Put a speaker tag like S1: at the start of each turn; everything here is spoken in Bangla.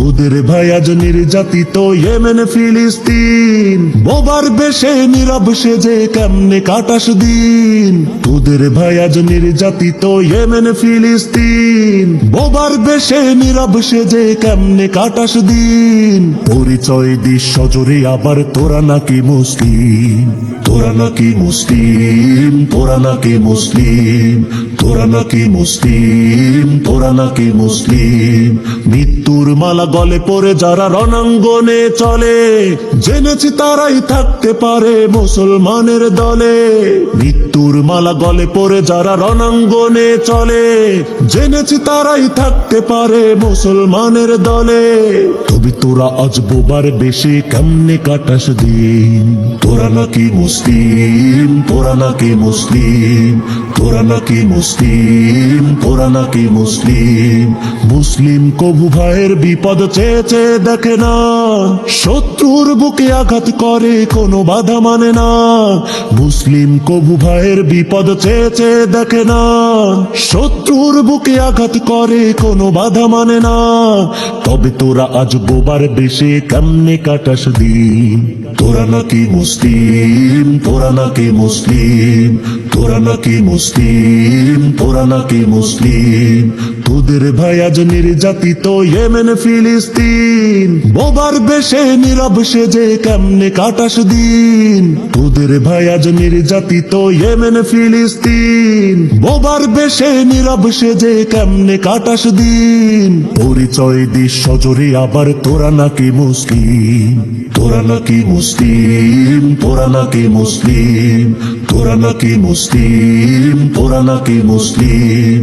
S1: তোদের ভাই আজ নির্যাতিত ইয়েমেন ফিলিস্তিন, বোবার বেশে নীরব সেজে কেমনে কাটাস দিন। তোদের ভাই আজ নির্যাতিত ইয়েমেন ফিলিস্তিন, বোবার বেশে নীরব সেজে কেমনে কাটাস দিন। পরিচয় দিস সজোরে আবার তোরা নাকি মুসলিম, তোরা নাকি মুসলিম, তোরা নাকি মুসলিম, তোরা নাকি মুসলিম, তোরা নাকি মুসলিম। মৃত্যুর মালা গলে পড়ে যারা রণাঙ্গনে চলে, জেনেছি তারাই থাকতে পারে মুসলমানের দলে। মৃত্যুর মালা গলে পড়ে যারা রণাঙ্গনে চলে, জেনেছি তারাই থাকতে পারে মুসলমানের দলে। তবে তোরা আজ বোবার বেশি কেমনে কাটাস দিন। তোরা নাকি মুসলিম, তোরা নাকি মুসলিম, তোরা নাকি মুসলিম, তোরা নাকি মুসলিম। মুসলিম কবু ভাইয়ের বিপদ চেয়ে চেয়ে দেখে না, শত্রুর বুকে আঘাত করে কোনো বাধা মানে না। মুসলিম কবু ভাইয়ের বিপদ চেয়ে চেয়ে দেখে না, শত্রুর বুকে আঘাত করে কোনো বাধা মানে না। তবে তোরা আজ বোবার বেশে কেমনে কাটাস দিন। তোরা নাকি মুসলিম, তোরা নাকি মুসলিম, তোরা নাকি মুসলিম, তোরা নাকি মুসলিম। তোদের ভাই আজ নির্যাতিত ইয়েমেন ফিলিস্তিন, বোবার বেশে নীরব সেজে কেমনে কাটাস দিন। তোদের ভাই আজ নির্যাতিত ইয়েমেন ফিলিস্তিন, বোবার বেশে নীরব সেজে কেমনে কাটাস দিন। পরিচয় দিস সজোরে আবার তোরা নাকি মুসলিম, তোরা নাকি মুসলিম, তোরা নাকি মুসলিম, তোরা নাকি মুসলিম, তোরা নাকি মুসলিম।